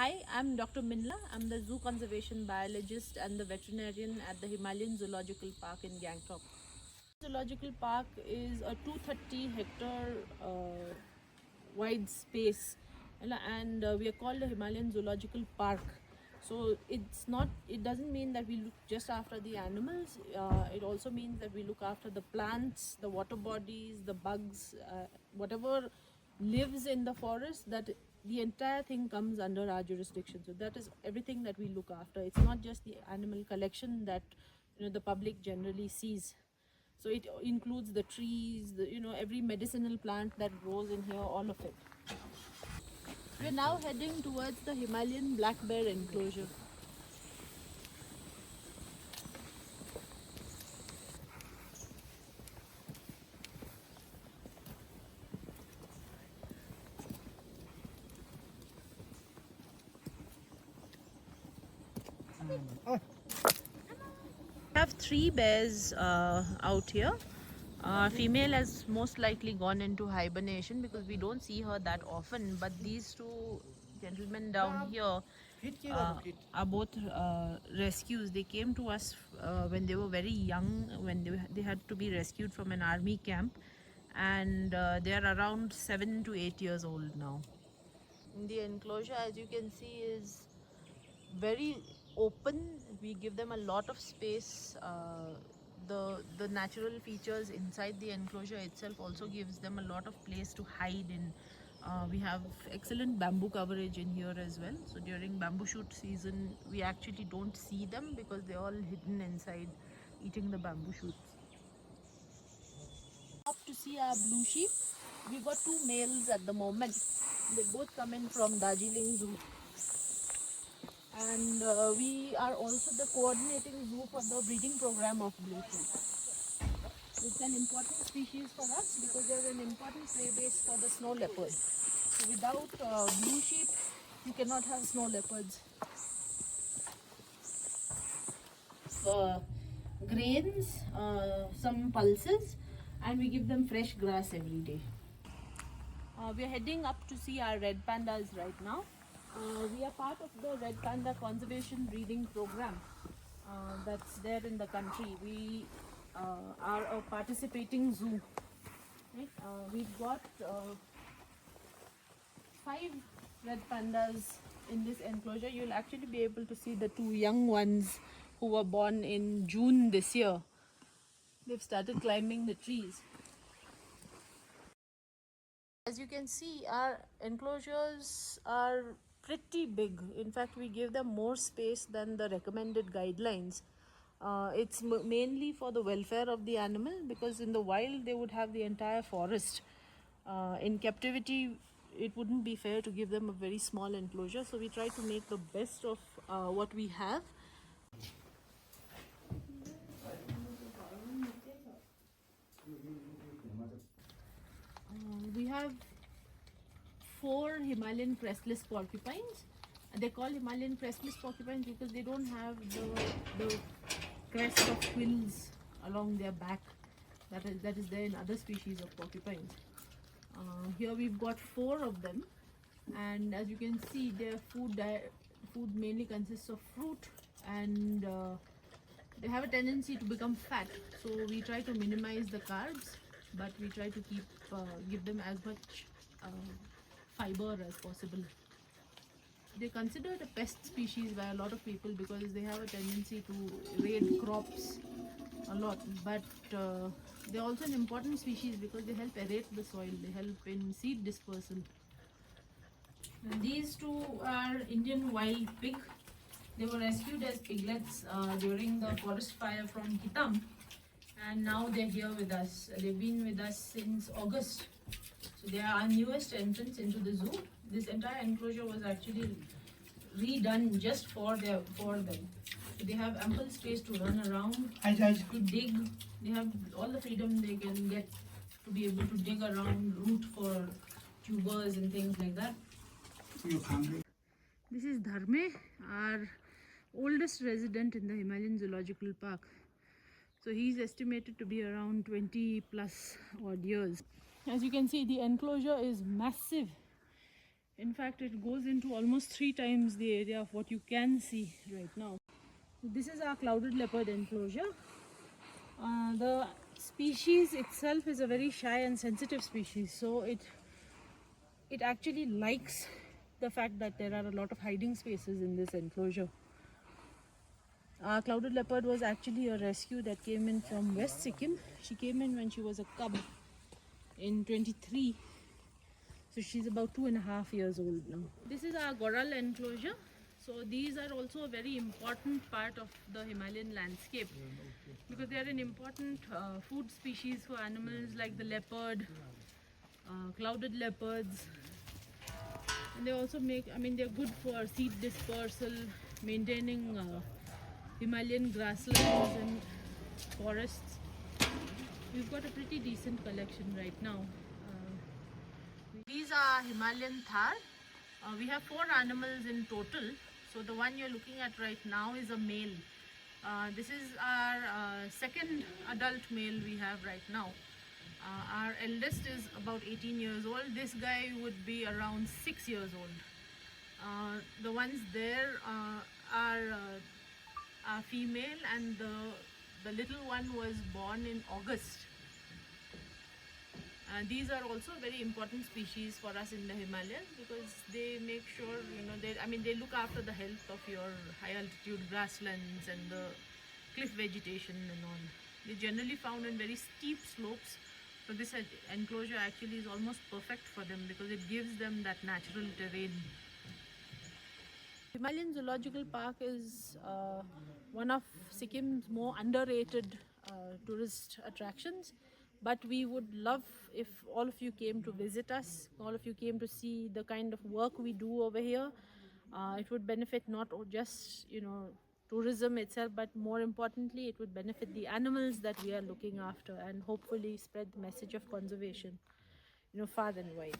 Hi, I'm Dr. Minla. I'm the zoo conservation biologist and the veterinarian at the Himalayan Zoological Park in Gangtok. Zoological Park is a 230 hectare wide space, and we are called the Himalayan Zoological Park. So it doesn't mean that we look just after the animals. It also means that we look after the plants, the water bodies, the bugs, whatever lives in the forest, that the entire thing comes under our jurisdiction. So that is everything that we look after. It's not just the animal collection that the public generally sees. So it includes the trees, every medicinal plant that grows in here, all of it. We're now heading towards the Himalayan black bear enclosure. We have three bears out here. Female has most likely gone into hibernation because we don't see her that often. But these two gentlemen down here are both rescues. They came to us when they were very young, when they had to be rescued from an army camp, and they are around 7 to 8 years old now. The enclosure, as you can see, is very open. We give them a lot of space. The natural features inside the enclosure itself also gives them a lot of place to hide in. We have excellent bamboo coverage in here as well. So during bamboo shoot season, we actually don't see them because they're all hidden inside eating the bamboo shoots. Up to see our blue sheep. We got two males at the moment. They both come in from Darjeeling Zoo. And we are also the coordinating zoo for the breeding program of blue sheep. It's an important species for us because they're an important prey base for the snow leopard. So without blue sheep, you cannot have snow leopards. Grains, some pulses, and we give them fresh grass every day. We are heading up to see our red pandas right now. We are part of the red panda conservation breeding program that's there in the country. We are a participating zoo. Right? We've got 5 red pandas in this enclosure. You'll actually be able to see the 2 young ones who were born in June this year. They've started climbing the trees. As you can see, our enclosures are pretty big. In fact, we give them more space than the recommended guidelines. It's mainly for the welfare of the animal, because in the wild they would have the entire forest. In captivity, it wouldn't be fair to give them a very small enclosure, so we try to make the best of what we have. We have 4 Himalayan crestless porcupines. They're called Himalayan crestless porcupines because they don't have the crest of quills along their back that is there in other species of porcupines. Here we've got 4 of them, and as you can see, their food mainly consists of fruit, and they have a tendency to become fat. So we try to minimize the carbs, but we try to give them as much fiber as possible. They're considered a pest species by a lot of people because they have a tendency to raid crops a lot, but they're also an important species because they help aerate the soil, they help in seed dispersal. And these two are Indian wild pig. They were rescued as piglets during the forest fire from Hitam, and now they're here with us. They've been with us since August. So they are our newest entrants into the zoo. This entire enclosure was actually redone just for them. So they have ample space to run around, to dig. They have all the freedom they can get to be able to dig around, root for tubers and things like that. This is Dharme, our oldest resident in the Himalayan Zoological Park. So he's estimated to be around 20+ odd years. As you can see, the enclosure is massive. In fact, it goes into almost 3 times the area of what you can see right now. This is our clouded leopard enclosure. The species itself is a very shy and sensitive species, so it actually likes the fact that there are a lot of hiding spaces in this enclosure. Our clouded leopard was actually a rescue that came in from West Sikkim. She came in when she was a cub in 23. So she's about 2.5 years old now. This is our Goral enclosure. So these are also a very important part of the Himalayan landscape because they are an important food species for animals like the leopard, clouded leopards. And they also they're good for seed dispersal, maintaining Himalayan grasslands and forests. We've got a pretty decent collection right now. These are Himalayan Thar. We have 4 animals in total. So the one you're looking at right now is a male. This is our second adult male we have right now. Our eldest is about 18 years old. This guy would be around 6 years old. The ones there are female, and the little one was born in August. These are also very important species for us in the Himalayas because they make sure, they look after the health of your high altitude grasslands and the cliff vegetation and all. They're generally found in very steep slopes, so this enclosure actually is almost perfect for them because it gives them that natural terrain. Himalayan Zoological Park is one of Sikkim's more underrated tourist attractions. But we would love if all of you came to visit us, all of you came to see the kind of work we do over here. It would benefit not just, tourism itself, but more importantly, it would benefit the animals that we are looking after and hopefully spread the message of conservation, far and wide.